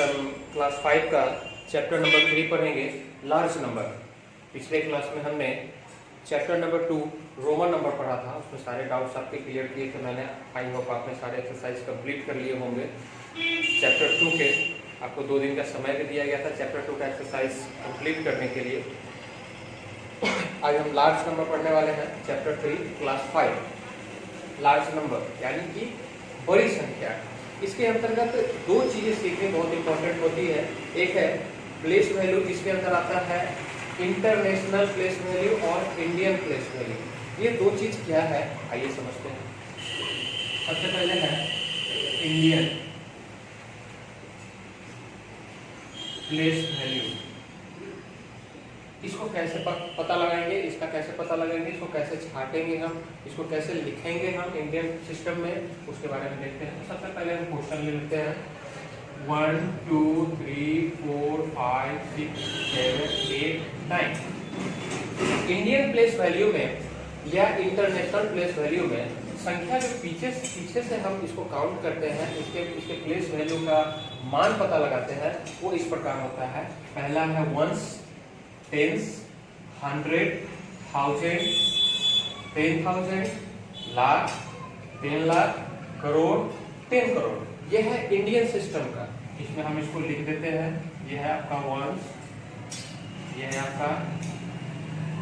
हम क्लास 5 का chapter number 3 पढ़ेंगे, लार्ज नंबर। पिछले क्लास में हमने चैप्टर नंबर 2 रोमन नंबर पढ़ा था, उसमें सारे डाउट्स आपके क्लियर किए थे मैंने। आई होप आपने सारे एक्सरसाइज कंप्लीट कर लिए होंगे। चैप्टर 2 के आपको 2 दिन का समय भी दिया गया था चैप्टर 2 का एक्सरसाइज कंप्लीट करने के लिए। आज हम लार्ज नंबर पढ़ने वाले हैं, चैप्टर 3 क्लास 5। लार्ज नंबर यानी कि बड़ी संख्या। इसके अंतर्गत 2 चीज़ें सीखनी बहुत इंपॉर्टेंट होती है। एक है प्लेस वैल्यू, जिसके अंदर आता है इंटरनेशनल प्लेस वैल्यू और इंडियन प्लेस वैल्यू। ये 2 चीज़ क्या है आइए समझते हैं। सबसे पहले है इंडियन प्लेस वैल्यू। इसको कैसे पता लगाएंगे, इसका कैसे पता लगाएंगे, इसको कैसे छाटेंगे हम, इसको कैसे लिखेंगे हम इंडियन सिस्टम में, उसके बारे में देखते हैं। सबसे पहले हम क्वेश्चन ले लेते हैं 1 2 3 4 5 6 7 8 9। इंडियन प्लेस वैल्यू में या इंटरनेशनल प्लेस वैल्यू में संख्या जो पीछे से हम इसको काउंट करते हैं, इसके प्लेस वैल्यू का मान पता लगाते हैं, वो इस प्रकार होता है। पहला है वंस, टेंस, 100, 1000, 10,000, लाख, 10 लाख, करोड़, 10 करोड़। यह है इंडियन सिस्टम का। इसमें हम इसको लिख देते हैं। यह है आपका वंस, यह है आपका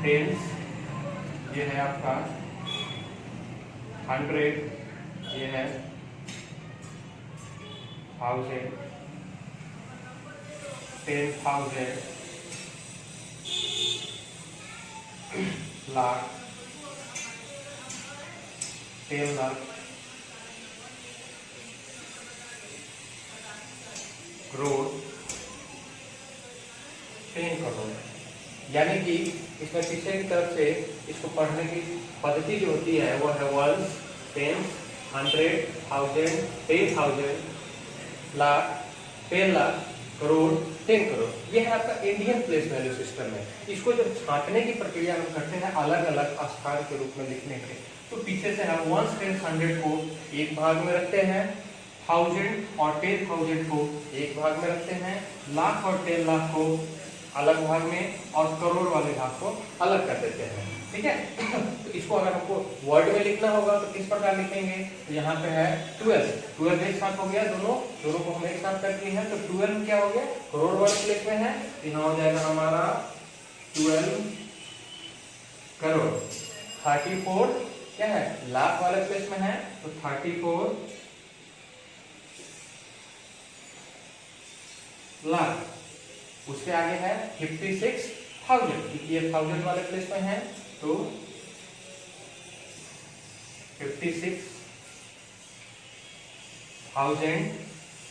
टेंस, यह है आपका 100, यह है 1000, 10,000, लाख, 10 लाख, करोड़, 10 करोड़। यानी कि इसमें पीछे की तरफ से इसको पढ़ने की पद्धति जो होती है वो है वंस, टेंस, 100, 1000, 10,000, लाख, 10 लाख, करोड़, 10 करोड़। यह है आपका इंडियन प्लेस वैल्यू सिस्टम है। इसको जब छांटने की प्रक्रिया हम करते हैं अलग अलग स्थान के रूप में लिखने के, तो पीछे से हम वंस, टेंस, 100 को एक भाग में रखते हैं, 1000 और 10,000 को एक भाग में रखते हैं, लाख और 10 लाख को अलग भाग में और करोड़ वाले भाग को अलग कर देते हैं। ठीक है। तो इसको अगर हमको वर्ड में लिखना होगा तो किस प्रकार लिखेंगे, तो यहाँ पे है 12 एक साथ हो गया, दोनों को हम एक साथ कर दिए हैं, तो 12 क्या हो गया, करोड़ वाले प्लेस में है, यहाँ हो जाएगा हमारा 12 करोड़। 34 क्या है, लाख वाले प्लेस में है, तो 34 लाख। उसके आगे है 56,000, ये 1000 वाले प्लेस में है, तो 56,789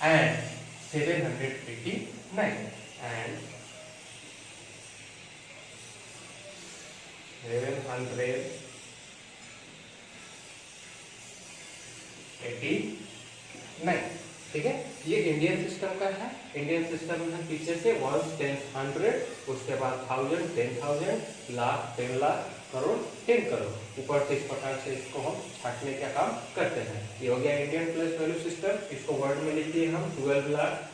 and 789 ठीक है। ये इंडियन सिस्टम का है। इंडियन सिस्टम में पीछे से वंस, टेंस, 100, उसके बाद 1000, 10,000, लाख, 10 लाख, करोड़, 10 करोड़। ऊपर से इस प्रकार से इसको हम छाटने का काम करते हैं। ये हो गया इंडियन प्लेस वैल्यू सिस्टम। इसको वर्ड में लिखिए हम 12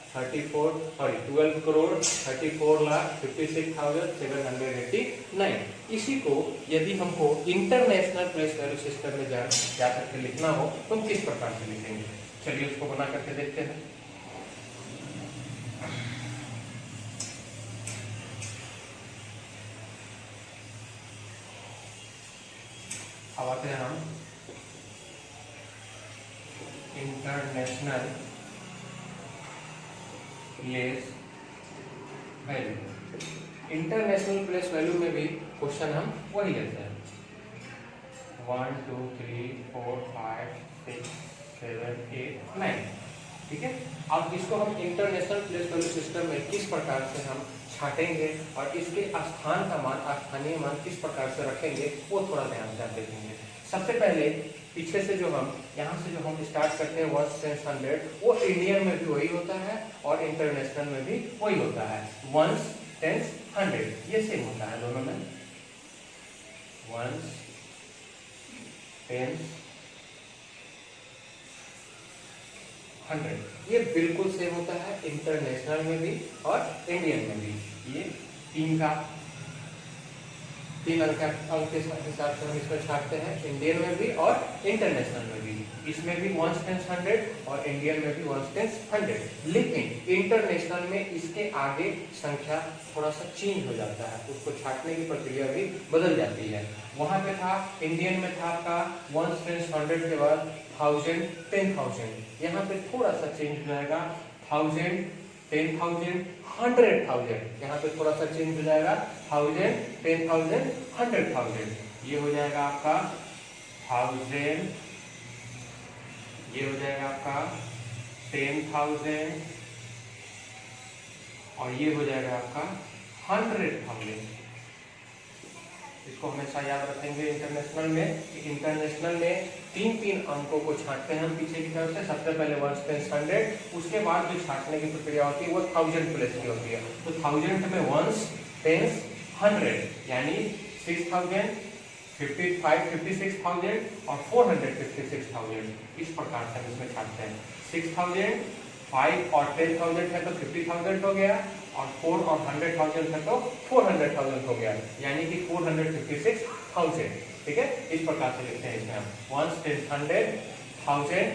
करोड़ 34 लाख 56,789। इसी को यदि हमको इंटरनेशनल प्लेस वैल्यू सिस्टम में जा करके लिखना हो तो हम किस प्रकार से लिखेंगे, चलिए उसको बना करके देखते हैं। अब आते हैं हम international place value. International place value में भी क्वेश्चन हम वही लेते हैं 1 2 3 4 5 6 7 8 9। ठीक है। अब इसको हम इंटरनेशनल प्लेस वैल्यू सिस्टम में किस प्रकार से हम छाटेंगे और इसके स्थान का मान, स्थानीय मान किस प्रकार से रखेंगे, वो थोड़ा ध्यान से देखेंगे। सबसे पहले पीछे से जो हम यहाँ से जो हम स्टार्ट करते हैं वंस, टेंस, 100, वो इंडियन में भी वही होता है और इंटरनेशनल में भी वही होता है। वंस, टेंस, 100 ये सेम होता है दोनों में। वंस, टेंस, 100 ये बिल्कुल सेम होता है इंटरनेशनल में भी और इंडियन में भी। ये 3 अंक के हिसाब से हम इसमें छापते हैं, इंडियन में भी और इंटरनेशनल में भी। इसमें भी 1s 10s 100 और इंडियन में भी 1s 10s 100। लेकिन इंटरनेशनल में इसके आगे संख्या थोड़ा सा चेंज हो जाता है, उसको छाटने की प्रक्रिया भी बदल जाती है। वहां पे था इंडियन में था आपका 1s 10s 100 के बाद 1000 10,000, यहाँ पे थोड़ा सा चेंज हो जाएगा 1000 10,000 100,000, यहाँ पे थोड़ा सा चेंज हो जाएगा 1000 10,000 100,000। ये हो जाएगा आपका 1000, ये हो जाएगा आपका 10,000 और ये हो जाएगा आपका 100,000। इसको हमेशा याद रखेंगे इंटरनेशनल में। इंटरनेशनल में 3 अंकों को छांटते हैं हम पीछे की तरफ से। सबसे पहले 1s 10s 100, उसके बाद जो छांटने की प्रक्रिया होती है वो 1000 प्लेस की होती है। तो 1000 में 1s 10s 100 यानी 6000 55 56,000 और 456,000। इस प्रकार से हम इसमें छांटते हैं। 6000 5 और 10,000 है तो 50,000 हो गया, और 4 और 100,000 है तो 400,000 हो गया, यानी कि 456,000। ठीक है, इस प्रकार से लिखते हैं इसमें हम 1s 10s 100 1000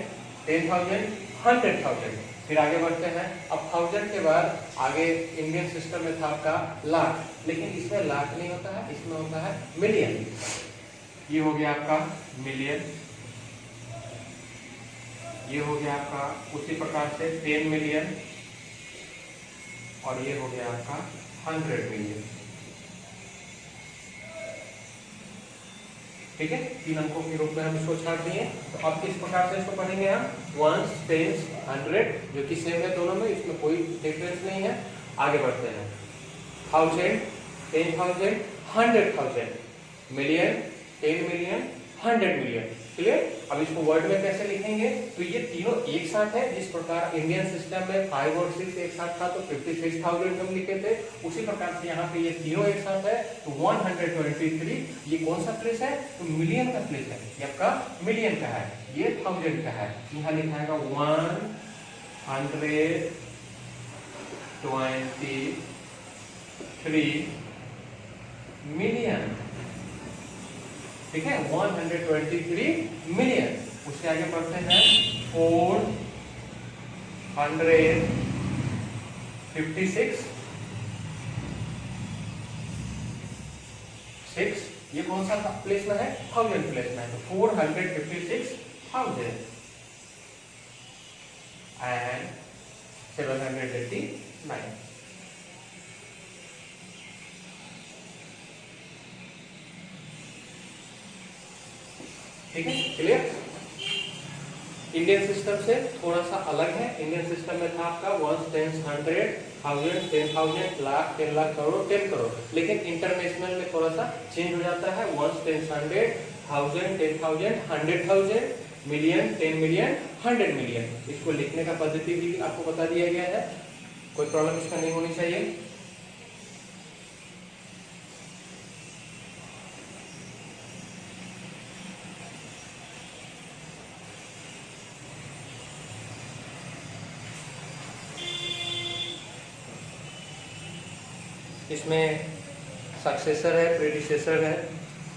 10,000 100,000। फिर आगे बढ़ते हैं। अब 1000 के बाद आगे इंडियन सिस्टम में था आपका लाख, लेकिन इसमें लाख नहीं होता है, इसमें होता है मिलियन। ये हो गया आपका मिलियन, ये हो गया आपका उसी प्रकार से 10 मिलियन और ये हो गया आपका 100 मिलियन। ठीक है, 3 अंकों के रूप में हम इसको छाट दिए। तो अब किस प्रकार से इसको पढ़ेंगे हम 1s 10s 100, जो कि सेम है दोनों में, इसमें कोई डिफरेंस नहीं है। आगे बढ़ते हैं 1000 10,000 100,000, मिलियन 10 मिलियन 100 मिलियन। क्लियर। अब इसको वर्ड में कैसे लिखेंगे, तो ये तीनों एक साथ है। जिस प्रकार इंडियन सिस्टम में 5 और 6 एक साथ था तो 56,000 हम लिखे थे, उसी प्रकार से यहाँ पे ये तीनों एक साथ है तो 123। ये कौन सा प्लेस है, तो मिलियन का प्लेस है, ये आपका मिलियन का है, ये 1000 का है। यहाँ लिखा है 123 मिलियन। ठीक है, 123 मिलियन। उसके आगे बढ़ते हैं 456 ये कौन सा प्लेस में है, 1000 प्लेस में है, तो 456,000 एंड 789। ठीक है, क्लियर। इंडियन सिस्टम से थोड़ा सा अलग है। इंडियन सिस्टम में था आपका 1s 10s 100 1000 10,000 लाख 10 लाख करोड़ 10 करोड़, लेकिन इंटरनेशनल में थोड़ा सा चेंज हो जाता है 1s 10s 100 1000 10,000 100,000 million 10 million 100 million. इसको लिखने का पद्धति भी आपको बता दिया गया है, कोई प्रॉब्लम इसका नहीं होनी चाहिए। इसमें सक्सेसर है, प्रीडिसेसर है।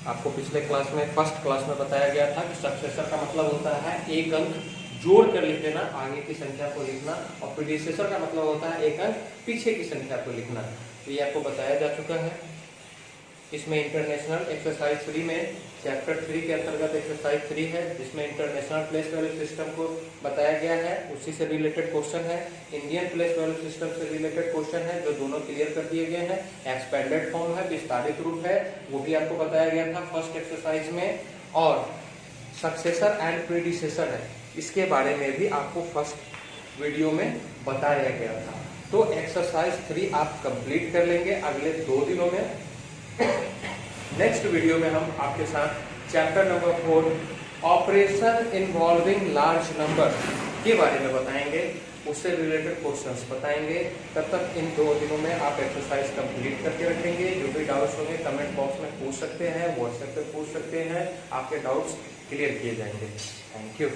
आपको पिछले क्लास में फर्स्ट क्लास में बताया गया था कि सक्सेसर का मतलब होता है एक अंक जोड़ कर लिख देना, आगे की संख्या को लिखना, और प्रीडिसेसर का मतलब होता है एक अंक पीछे की संख्या को लिखना। तो ये आपको बताया जा चुका है। इसमें इंटरनेशनल एक्सरसाइज 3 में चैप्टर 3 के अंतर्गत एक्सरसाइज 3 है, जिसमें इंटरनेशनल प्लेस वैल्यू सिस्टम को बताया गया है, उसी से रिलेटेड क्वेश्चन है। इंडियन प्लेस वैल्यू सिस्टम से रिलेटेड क्वेश्चन है, जो दोनों क्लियर कर दिए गए हैं। एक्सपेंडेड फॉर्म है, विस्तारित रूप है, वो भी आपको बताया गया था फर्स्ट एक्सरसाइज में। और सक्सेसर एंड प्रीडिसेसर है, इसके बारे में भी आपको फर्स्ट वीडियो में बताया गया था। तो एक्सरसाइज 3 आप कंप्लीट कर लेंगे अगले 2 दिनों में। नेक्स्ट वीडियो में हम आपके साथ chapter number 4 operation involving large number के बारे में बताएंगे, उससे रिलेटेड क्वेश्चंस बताएंगे। तब तक इन 2 दिनों में आप एक्सरसाइज कंप्लीट करके रखेंगे। जो भी डाउट्स होंगे कमेंट बॉक्स में पूछ सकते हैं, व्हाट्सएप पे पूछ सकते हैं, आपके डाउट्स क्लियर किए जाएंगे। Thank you.